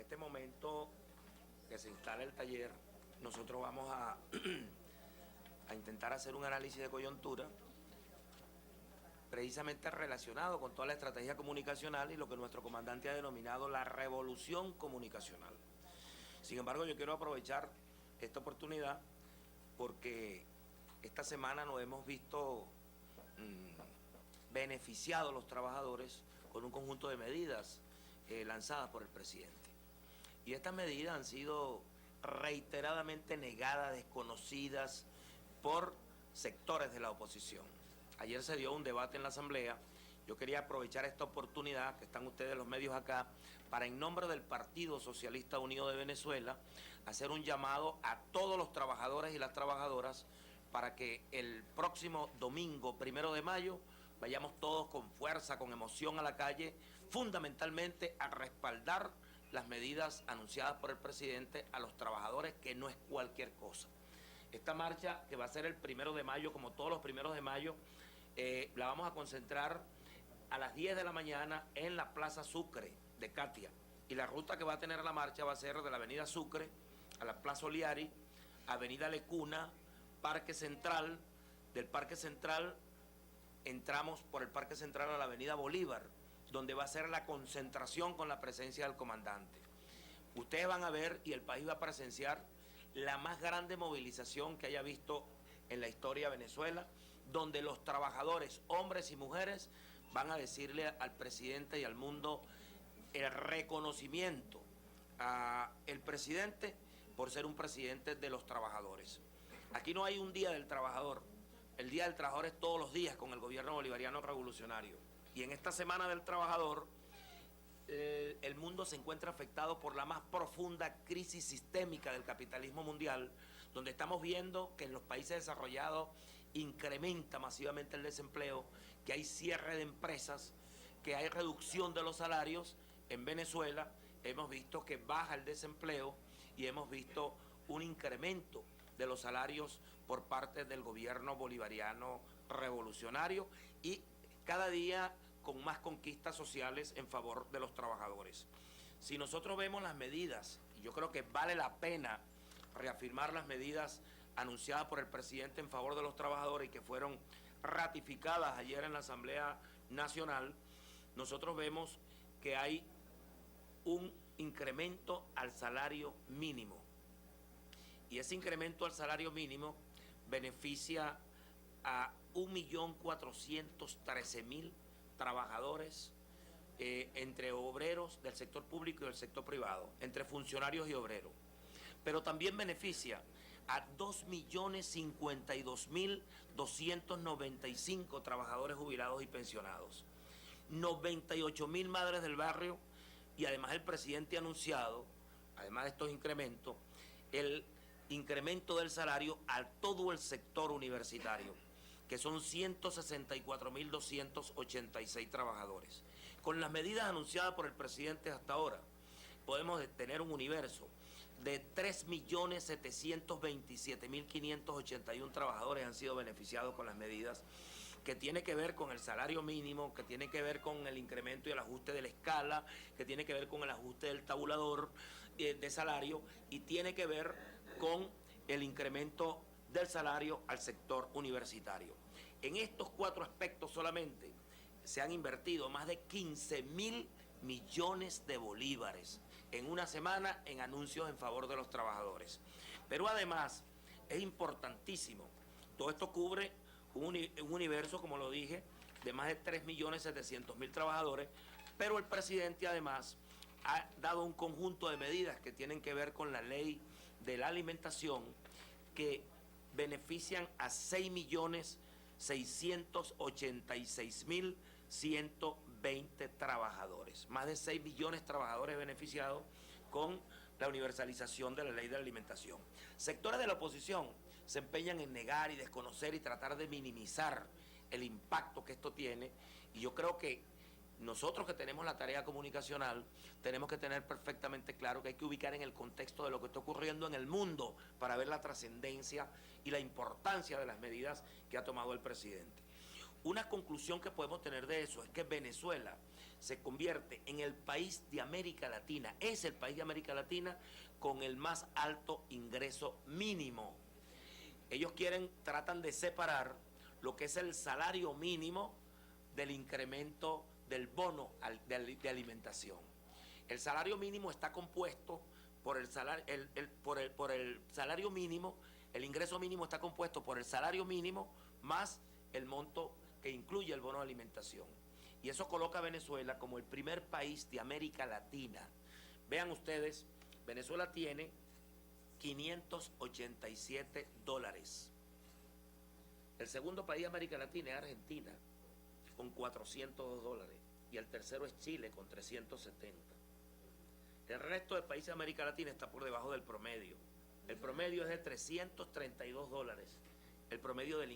este momento que se instala el taller, nosotros vamos a intentar hacer un análisis de coyuntura precisamente relacionado con toda la estrategia comunicacional y lo que nuestro comandante ha denominado la revolución comunicacional. Sin embargo, yo quiero aprovechar esta oportunidad porque esta semana nos hemos visto beneficiados los trabajadores con un conjunto de medidas lanzadas por el presidente. Y estas medidas han sido reiteradamente negadas, desconocidas por sectores de la oposición. Ayer se dio un debate en la Asamblea. Yo quería aprovechar esta oportunidad, que están ustedes los medios acá, para en nombre del Partido Socialista Unido de Venezuela, hacer un llamado a todos los trabajadores y las trabajadoras para que el próximo domingo, 1 de mayo, vayamos todos con fuerza, con emoción a la calle, fundamentalmente a respaldar las medidas anunciadas por el presidente a los trabajadores, que no es cualquier cosa. Esta marcha, que va a ser el 1 de mayo, como todos los 1 de mayo, la vamos a concentrar a las 10 de la mañana en la Plaza Sucre de Catia. Y la ruta que va a tener la marcha va a ser de la Avenida Sucre a la Plaza Oliari, Avenida Lecuna, Parque Central. Del Parque Central entramos por el Parque Central a la Avenida Bolívar, donde va a ser la concentración con la presencia del comandante. Ustedes van a ver y el país va a presenciar la más grande movilización que haya visto en la historia de Venezuela, donde los trabajadores, hombres y mujeres, van a decirle al presidente y al mundo el reconocimiento al presidente por ser un presidente de los trabajadores. Aquí no hay un día del trabajador. El Día del Trabajador es todos los días con el gobierno bolivariano revolucionario. Y en esta Semana del Trabajador, el mundo se encuentra afectado por la más profunda crisis sistémica del capitalismo mundial, donde estamos viendo que en los países desarrollados incrementa masivamente el desempleo, que hay cierre de empresas, que hay reducción de los salarios. En Venezuela hemos visto que baja el desempleo y hemos visto un incremento de los salarios por parte del gobierno bolivariano revolucionario y cada día con más conquistas sociales en favor de los trabajadores. Si nosotros vemos las medidas, y yo creo que vale la pena reafirmar las medidas anunciadas por el presidente en favor de los trabajadores y que fueron ratificadas ayer en la Asamblea Nacional, nosotros vemos que hay un incremento al salario mínimo. Y ese incremento al salario mínimo beneficia a 1.413.000 trabajadores entre obreros del sector público y del sector privado, entre funcionarios y obreros. Pero también beneficia a 2.052.295 trabajadores jubilados y pensionados, 98.000 madres del barrio, y además el presidente ha anunciado, además de estos incrementos, el incremento del salario a todo el sector universitario, que son 164.286 trabajadores. Con las medidas anunciadas por el presidente hasta ahora, podemos tener un universo de 3.727.581 trabajadores han sido beneficiados con las medidas, que tiene que ver con el salario mínimo, que tiene que ver con el incremento y el ajuste de la escala, que tiene que ver con el ajuste del tabulador de salario y tiene que ver con el incremento del salario al sector universitario. En estos 4 aspectos solamente se han invertido más de 15.000 millones de bolívares en una semana en anuncios en favor de los trabajadores. Pero además es importantísimo, todo esto cubre un universo, como lo dije, de más de 3.700.000 trabajadores, pero el presidente además ha dado un conjunto de medidas que tienen que ver con la ley de la alimentación, que benefician a 6.686.120 trabajadores, más de 6 millones de trabajadores beneficiados con la universalización de la ley de la alimentación. Sectores de la oposición se empeñan en negar y desconocer y tratar de minimizar el impacto que esto tiene, y yo creo que nosotros que tenemos la tarea comunicacional tenemos que tener perfectamente claro que hay que ubicar en el contexto de lo que está ocurriendo en el mundo para ver la trascendencia y la importancia de las medidas que ha tomado el presidente. Una conclusión que podemos tener de eso es que Venezuela se convierte en el país de América Latina, es el país de América Latina con el más alto ingreso mínimo. Ellos tratan de separar lo que es el salario mínimo del incremento del bono de alimentación. El salario mínimo está compuesto por el salario mínimo, el ingreso mínimo está compuesto por el salario mínimo más el monto que incluye el bono de alimentación. Y eso coloca a Venezuela como el primer país de América Latina. Vean ustedes, Venezuela tiene $587. El segundo país de América Latina es Argentina, con $402. Y el tercero es Chile, con 370. El resto de países de América Latina está por debajo del promedio. El promedio es de $332. El promedio del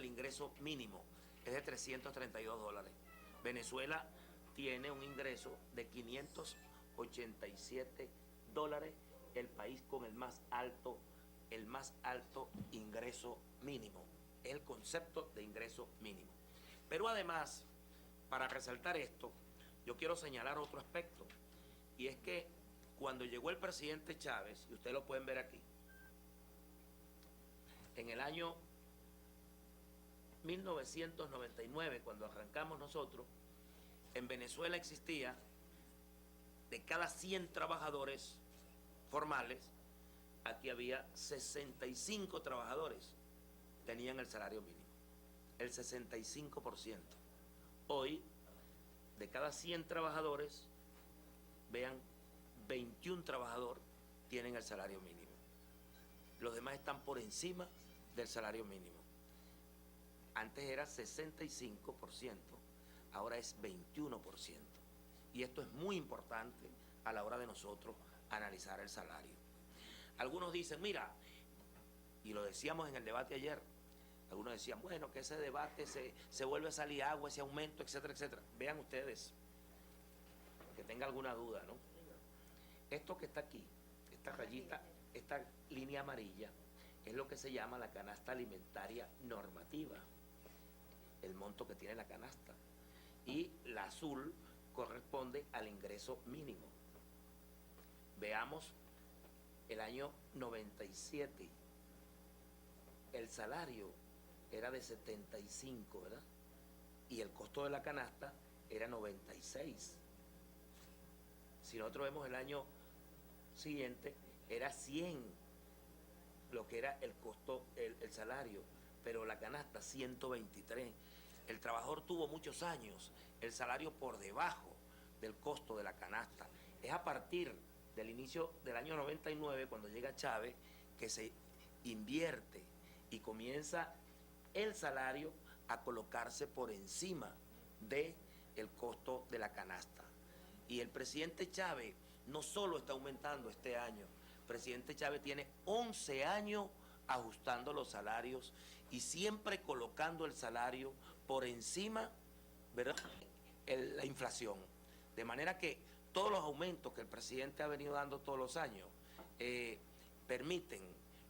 ingreso mínimo es de $332. Venezuela tiene un ingreso de $587, el país con el más alto ingreso mínimo, el concepto de ingreso mínimo. Pero además, para resaltar esto, yo quiero señalar otro aspecto, y es que cuando llegó el presidente Chávez, y ustedes lo pueden ver aquí, en el año 1999, cuando arrancamos nosotros, en Venezuela existía, de cada 100 trabajadores formales, aquí había 65 trabajadores tenían el salario mínimo, el 65%. Hoy, de cada 100 trabajadores, vean, 21 trabajadores tienen el salario mínimo. Los demás están por encima del salario mínimo. Antes era 65%, ahora es 21%. Y esto es muy importante a la hora de nosotros analizar el salario. Algunos dicen, mira, y lo decíamos en el debate ayer, algunos decían, bueno, que ese debate se vuelve a salir agua, ese aumento, etcétera, etcétera. Vean ustedes, que tenga alguna duda, ¿no? Esto que está aquí, esta rayita, esta línea amarilla, es lo que se llama la canasta alimentaria normativa, el monto que tiene la canasta. Y la azul corresponde al ingreso mínimo. Veamos el año 97. El salario era de 75, ¿verdad? Y el costo de la canasta era 96. Si nosotros vemos el año siguiente, era 100 lo que era el costo, el salario, pero la canasta 123. El trabajador tuvo muchos años el salario por debajo del costo de la canasta. Es a partir del inicio del año 99, cuando llega Chávez, que se invierte y comienza el salario a colocarse por encima del costo de la canasta. Y el presidente Chávez no solo está aumentando este año, el presidente Chávez tiene 11 años ajustando los salarios y siempre colocando el salario por encima, ¿verdad?, la inflación. De manera que todos los aumentos que el presidente ha venido dando todos los años permiten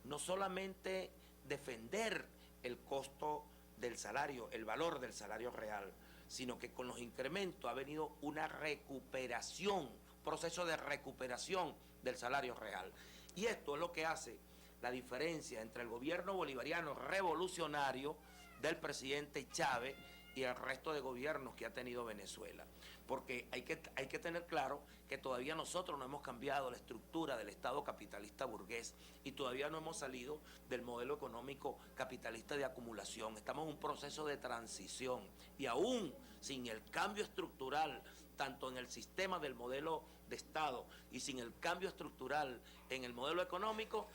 no solamente defender el costo del salario, el valor del salario real, sino que con los incrementos ha venido una recuperación, proceso de recuperación del salario real. Y esto es lo que hace la diferencia entre el gobierno bolivariano revolucionario del presidente Chávez y el resto de gobiernos que ha tenido Venezuela. Porque hay que tener claro que todavía nosotros no hemos cambiado la estructura del Estado capitalista burgués y todavía no hemos salido del modelo económico capitalista de acumulación. Estamos en un proceso de transición y aún sin el cambio estructural, tanto en el sistema del modelo de Estado y sin el cambio estructural en el modelo económico,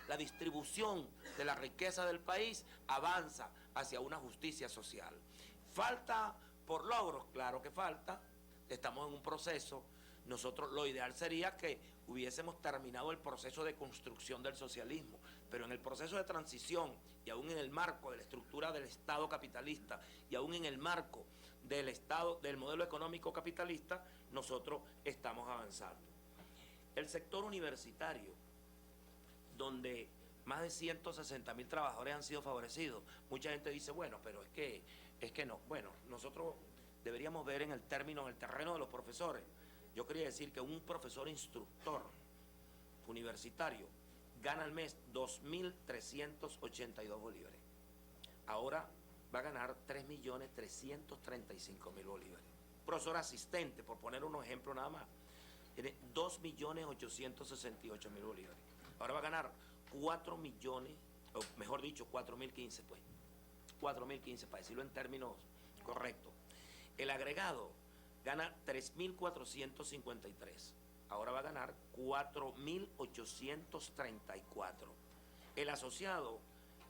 la distribución de la riqueza del país avanza hacia una justicia social. ¿Falta por logros? Claro que falta. Estamos en un proceso. Nosotros, lo ideal sería que hubiésemos terminado el proceso de construcción del socialismo, pero en el proceso de transición y aún en el marco de la estructura del Estado capitalista y aún en el marco del Estado, del modelo económico capitalista, nosotros estamos avanzando. El sector universitario, donde más de 160.000 trabajadores han sido favorecidos. Mucha gente dice, bueno, pero es que no. Bueno, nosotros deberíamos ver en el terreno de los profesores. Yo quería decir que un profesor instructor universitario gana al mes 2.382 bolívares. Ahora va a ganar 3.335.000 bolívares. Profesor asistente, por poner unos ejemplos nada más, tiene 2.868.000 bolívares. Ahora va a ganar 4 millones, o mejor dicho, 4.015, pues. 4.015, para decirlo en términos correctos. El agregado gana 3.453. Ahora va a ganar 4.834. El asociado,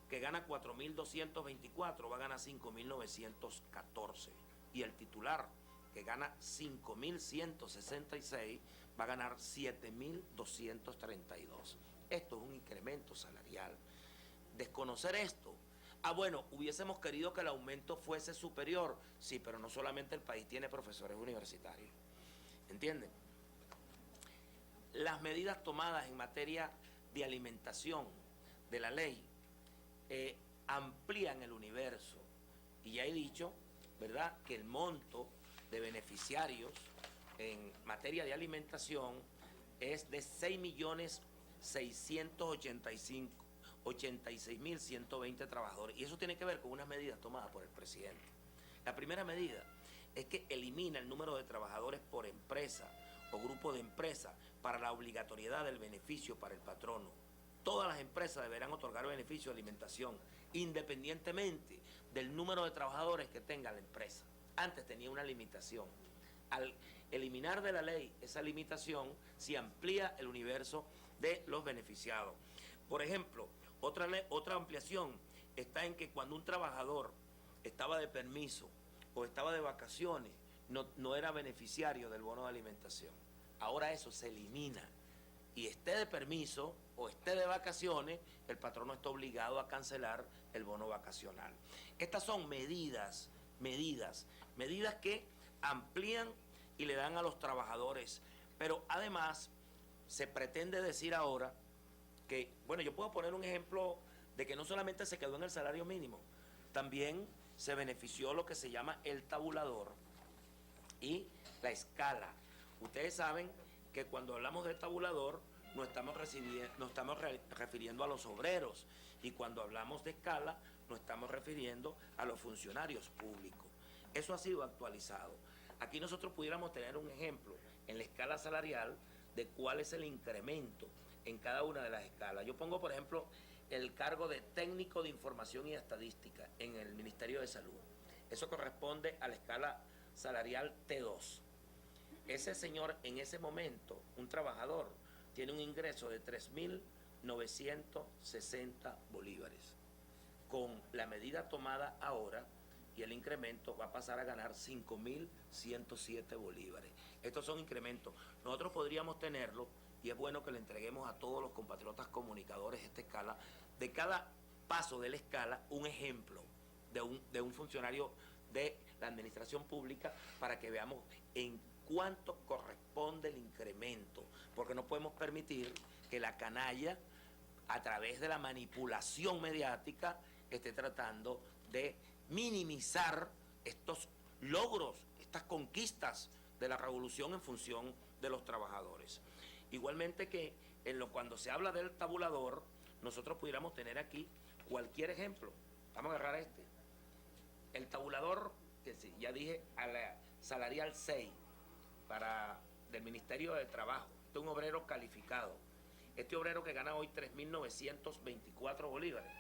que gana 4.224, va a ganar 5.914. Y el titular, que gana 5.166, va a ganar 7.232. Esto es un incremento salarial. Desconocer esto, bueno, hubiésemos querido que el aumento fuese superior, sí, pero no solamente el país tiene profesores universitarios, ¿entienden? Las medidas tomadas en materia de alimentación de la ley amplían el universo, y ya he dicho, ¿verdad?, que el monto de beneficiarios en materia de alimentación es de 6.686.120 trabajadores, y eso tiene que ver con unas medidas tomadas por el presidente. La primera medida es que elimina el número de trabajadores por empresa o grupo de empresas para la obligatoriedad del beneficio para el patrono. Todas las empresas deberán otorgar beneficio de alimentación, independientemente del número de trabajadores que tenga la empresa. Antes tenía una limitación. Al eliminar de la ley esa limitación, se amplía el universo de los beneficiados. Por ejemplo, otra ampliación está en que cuando un trabajador estaba de permiso o estaba de vacaciones, no era beneficiario del bono de alimentación. Ahora eso se elimina. Y esté de permiso o esté de vacaciones, el patrono está obligado a cancelar el bono vacacional. Estas son medidas que amplían y le dan a los trabajadores. Pero además se pretende decir ahora que, bueno, yo puedo poner un ejemplo de que no solamente se quedó en el salario mínimo, también se benefició lo que se llama el tabulador y la escala. Ustedes saben que cuando hablamos del tabulador nos estamos refiriendo a los obreros, y cuando hablamos de escala nos estamos refiriendo a los funcionarios públicos. Eso ha sido actualizado. Aquí nosotros pudiéramos tener un ejemplo en la escala salarial de cuál es el incremento en cada una de las escalas. Yo pongo, por ejemplo, el cargo de técnico de información y estadística en el Ministerio de Salud. Eso corresponde a la escala salarial T2. Ese señor, en ese momento, un trabajador, tiene un ingreso de 3.960 bolívares. Con la medida tomada ahora y el incremento, va a pasar a ganar 5.107 bolívares. Estos son incrementos. Nosotros podríamos tenerlo, y es bueno que le entreguemos a todos los compatriotas comunicadores esta escala, de cada paso de la escala, un ejemplo de un funcionario de la administración pública, para que veamos en cuánto corresponde el incremento, porque no podemos permitir que la canalla, a través de la manipulación mediática, esté tratando de minimizar estos logros, estas conquistas de la revolución en función de los trabajadores. Igualmente que cuando se habla del tabulador, nosotros pudiéramos tener aquí cualquier ejemplo. Vamos a agarrar este. El tabulador, que sí, ya dije, a la salarial 6 del Ministerio de Trabajo. Este es un obrero calificado. Este obrero que gana hoy 3.924 bolívares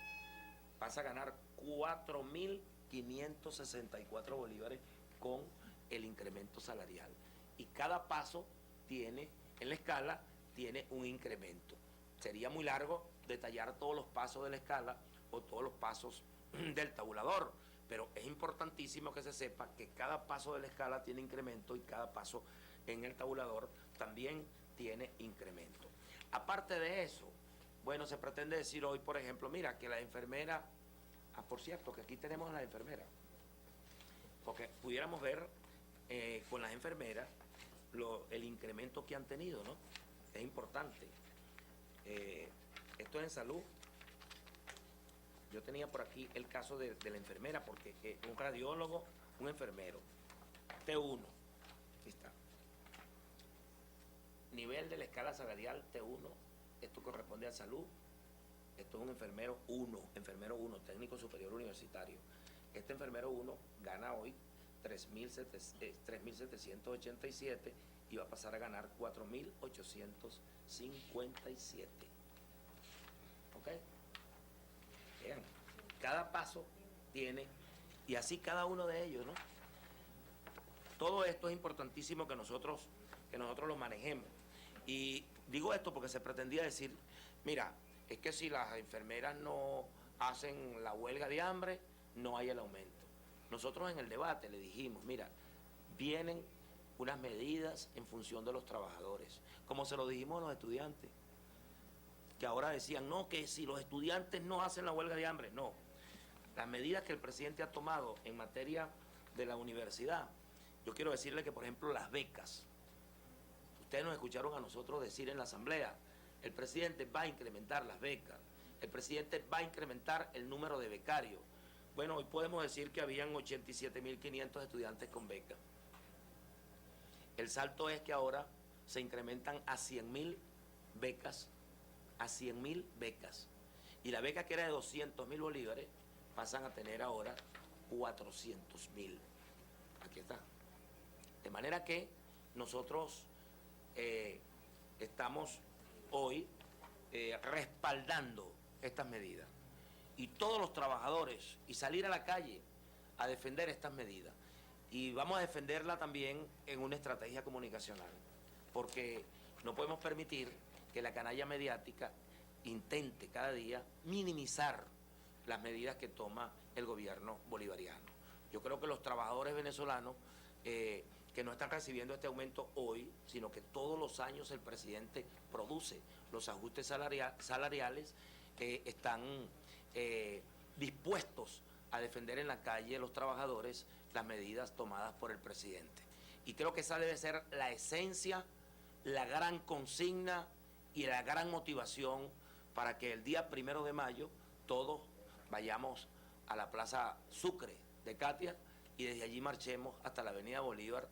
pasa a ganar 4.564 bolívares con el incremento salarial. Y cada paso en la escala tiene un incremento. Sería muy largo detallar todos los pasos de la escala o todos los pasos del tabulador, pero es importantísimo que se sepa que cada paso de la escala tiene incremento y cada paso en el tabulador también tiene incremento. Aparte de eso, bueno, se pretende decir hoy, por ejemplo, mira, que la enfermera, por cierto, que aquí tenemos a la enfermera, porque pudiéramos ver con las enfermeras el incremento que han tenido, ¿no? Es importante. Esto es en salud. Yo tenía por aquí el caso de la enfermera, porque un radiólogo, un enfermero. T1. Aquí está. Nivel de la escala salarial T1. Esto corresponde a salud. Esto es un enfermero 1, técnico superior universitario. Este enfermero 1 gana hoy 3.787 y va a pasar a ganar 4.857. ¿Ok? Vean, cada paso tiene, y así cada uno de ellos, ¿no? Todo esto es importantísimo que nosotros lo manejemos. Y digo esto porque se pretendía decir, mira, es que si las enfermeras no hacen la huelga de hambre, no hay el aumento. Nosotros en el debate le dijimos, mira, vienen unas medidas en función de los trabajadores, como se lo dijimos a los estudiantes, que ahora decían, no, que si los estudiantes no hacen la huelga de hambre, no. Las medidas que el presidente ha tomado en materia de la universidad, yo quiero decirle que, por ejemplo, las becas, ustedes nos escucharon a nosotros decir en la asamblea, el presidente va a incrementar las becas, el presidente va a incrementar el número de becarios. Bueno, hoy podemos decir que habían 87.500 estudiantes con becas. El salto es que ahora se incrementan a 100.000 becas, y la beca que era de 200.000 bolívares pasan a tener ahora 400.000. Aquí está. De manera que nosotros estamos hoy respaldando estas medidas, y todos los trabajadores, y salir a la calle a defender estas medidas, y vamos a defenderla también en una estrategia comunicacional, porque no podemos permitir que la canalla mediática intente cada día minimizar las medidas que toma el gobierno bolivariano. Yo creo que los trabajadores venezolanos que no están recibiendo este aumento hoy, sino que todos los años el presidente produce los ajustes salariales, están dispuestos a defender en la calle los trabajadores las medidas tomadas por el presidente. Y creo que esa debe ser la esencia, la gran consigna y la gran motivación para que el día 1 de mayo todos vayamos a la Plaza Sucre de Catia y desde allí marchemos hasta la Avenida Bolívar